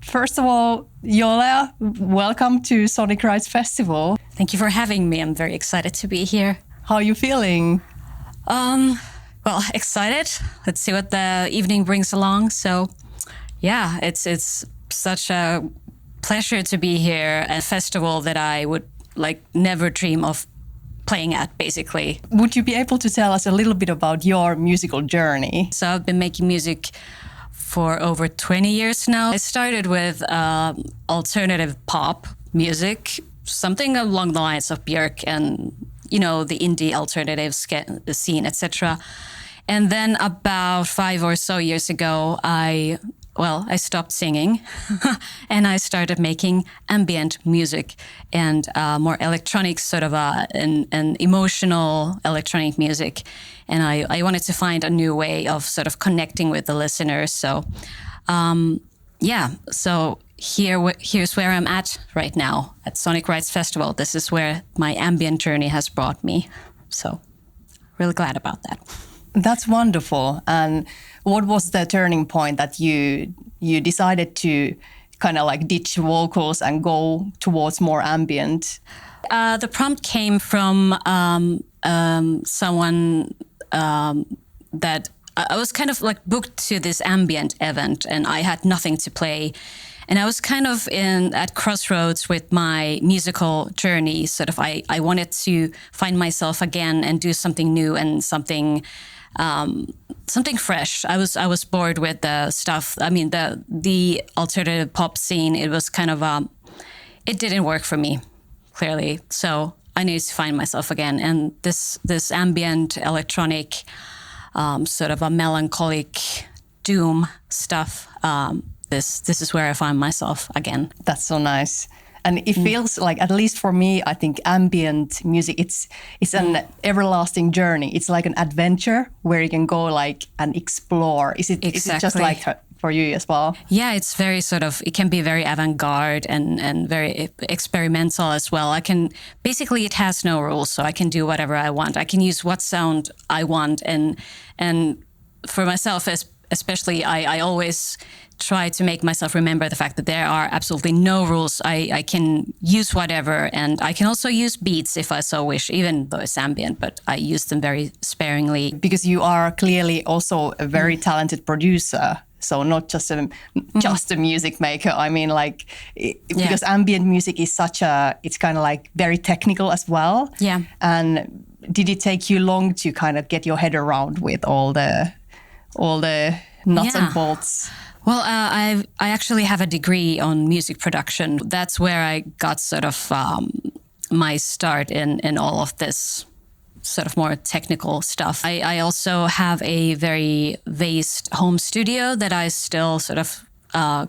first of all, Jolea, welcome to Sonic Rites Festival. Thank you for having me. I'm very excited to be here. How are you feeling? Well, excited. Let's see what the evening brings along. So, yeah, it's such a pleasure to be here at a festival that I would never dream of playing at, basically. Would you be able to tell us a little bit about your musical journey? So I've been making music for over 20 years now. I started with alternative pop music, something along the lines of Björk and, the indie alternative scene, etc. And then about 5 or so years ago, I stopped singing and I started making ambient music and more electronic sort of an emotional electronic music. And I wanted to find a new way of sort of connecting with the listeners. So, so here's where I'm at right now at Sonic Rites Festival. This is where my ambient journey has brought me. So really glad about that. That's wonderful. And what was the turning point that you decided to kind of ditch vocals and go towards more ambient? The prompt came from someone that I was kind of booked to this ambient event and I had nothing to play. And I was kind of at crossroads with my musical journey. Sort of, I wanted to find myself again and do something new and something fresh. I was bored with the stuff. I mean, the alternative pop scene. It was kind of it didn't work for me, clearly. So I needed to find myself again. And this ambient electronic, sort of a melancholic doom stuff. This is where I find myself again. That's so nice. And it feels like, at least for me, I think ambient music, it's an everlasting journey. It's like an adventure where you can go and explore. Is it just like for you as well? Yeah, it's very it can be very avant-garde and very experimental as well. It has no rules, so I can do whatever I want. I can use what sound I want. And for myself, especially, I always try to make myself remember the fact that there are absolutely no rules. I can use whatever, and I can also use beats if I so wish, even though it's ambient, but I use them very sparingly. Because you are clearly also a very talented producer, so not just a music maker. I mean, because ambient music is it's kind of very technical as well. Yeah. And did it take you long to kind of get your head around with all the nuts and bolts? Well, I actually have a degree on music production. That's where I got sort of my start in all of this sort of more technical stuff. I also have a very vast home studio that I still sort of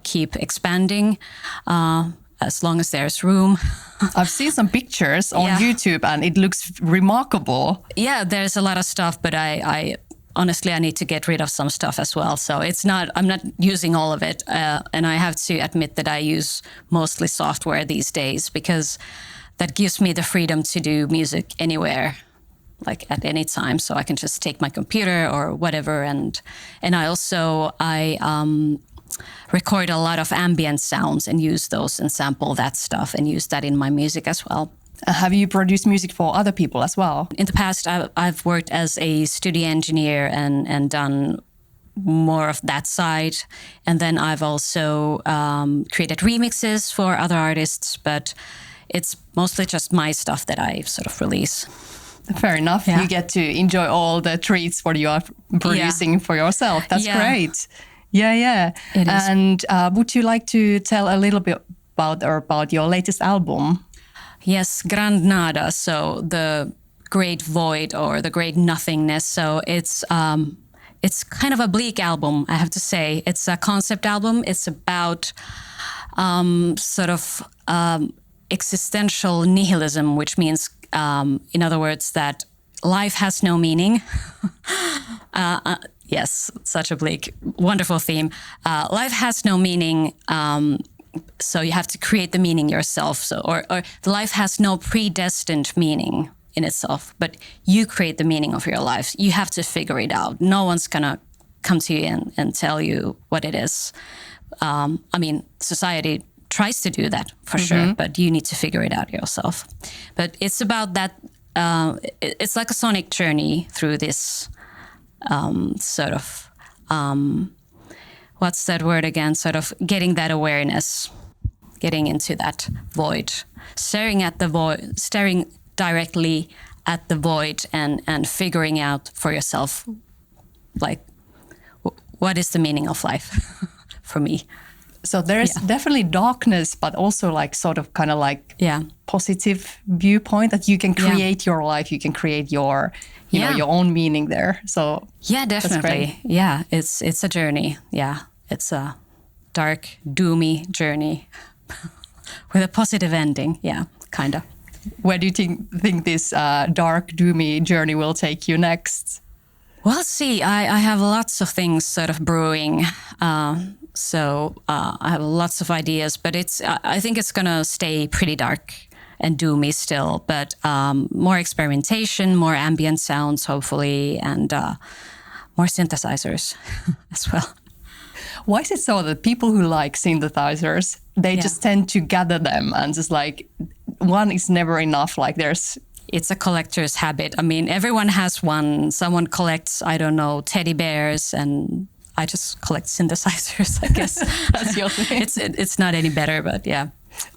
keep expanding as long as there's room. I've seen some pictures on YouTube and it looks remarkable. Yeah, there's a lot of stuff, but honestly, I need to get rid of some stuff as well. So I'm not using all of it. And I have to admit that I use mostly software these days because that gives me the freedom to do music anywhere, at any time. So I can just take my computer or whatever. And I record a lot of ambient sounds and use those and sample that stuff and use that in my music as well. Have you produced music for other people as well? In the past, I've worked as a studio engineer and done more of that side. And then I've also created remixes for other artists, but it's mostly just my stuff that I sort of release. Fair enough. Yeah. You get to enjoy all the treats what you are producing for yourself. That's great. Yeah. It is. And would you like to tell a little bit about your latest album? Yes, Grand Nada, so the great void or the great nothingness. So it's kind of a bleak album, I have to say. It's a concept album. It's about existential nihilism, which means, in other words, that life has no meaning. Yes, such a bleak, wonderful theme. Life has no meaning. So you have to create the meaning yourself. So, or life has no predestined meaning in itself, but you create the meaning of your life. You have to figure it out. No one's gonna come to you and tell you what it is. I mean, society tries to do that for sure, but you need to figure it out yourself. But it's about that. It's like a sonic journey through this sort of what's that word again? Sort of getting that awareness, getting into that void, staring directly at the void, and figuring out for yourself, like, what is the meaning of life for me. So there's definitely darkness, but also like sort of kind of like positive viewpoint that you can create your life. You can create your, you know, your own meaning there. So yeah, definitely. Yeah, it's a journey. Yeah, it's a dark, doomy journey with a positive ending. Yeah, kind of. Where do you think this dark, doomy journey will take you next? Well, see, I have lots of things sort of brewing. So I have lots of ideas, but I think it's going to stay pretty dark and doomy still, but more experimentation, more ambient sounds, hopefully, and more synthesizers as well. Why is it so that people who like synthesizers, they just tend to gather them and just like one is never enough? Like it's a collector's habit. I mean, everyone has one. Someone collects, I don't know, teddy bears, and I just collect synthesizers, I guess. That's your thing. It's not any better, but yeah.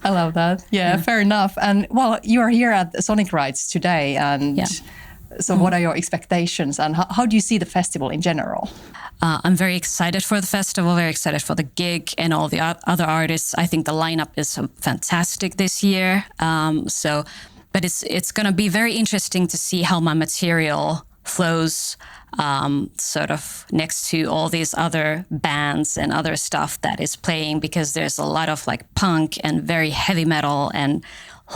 I love that. Yeah, fair enough. And well, you are here at Sonic Rites today, and so what are your expectations, and how do you see the festival in general? I'm very excited for the festival, very excited for the gig and all the other artists. I think the lineup is fantastic this year. But it's going to be very interesting to see how my material flows sort of next to all these other bands and other stuff that is playing, because there's a lot of like punk and very heavy metal and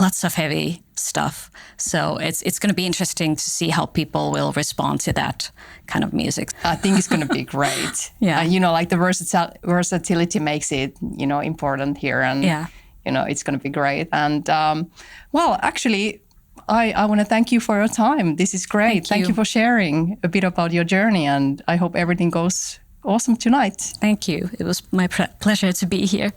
lots of heavy stuff. So it's going to be interesting to see how people will respond to that kind of music. I think it's going to be great. You know, like the versatility makes it, you know, important here, and you know, it's going to be great. And well, actually, I want to thank you for your time. This is great. Thank you for sharing a bit about your journey, and I hope everything goes awesome tonight. Thank you. It was my pleasure to be here.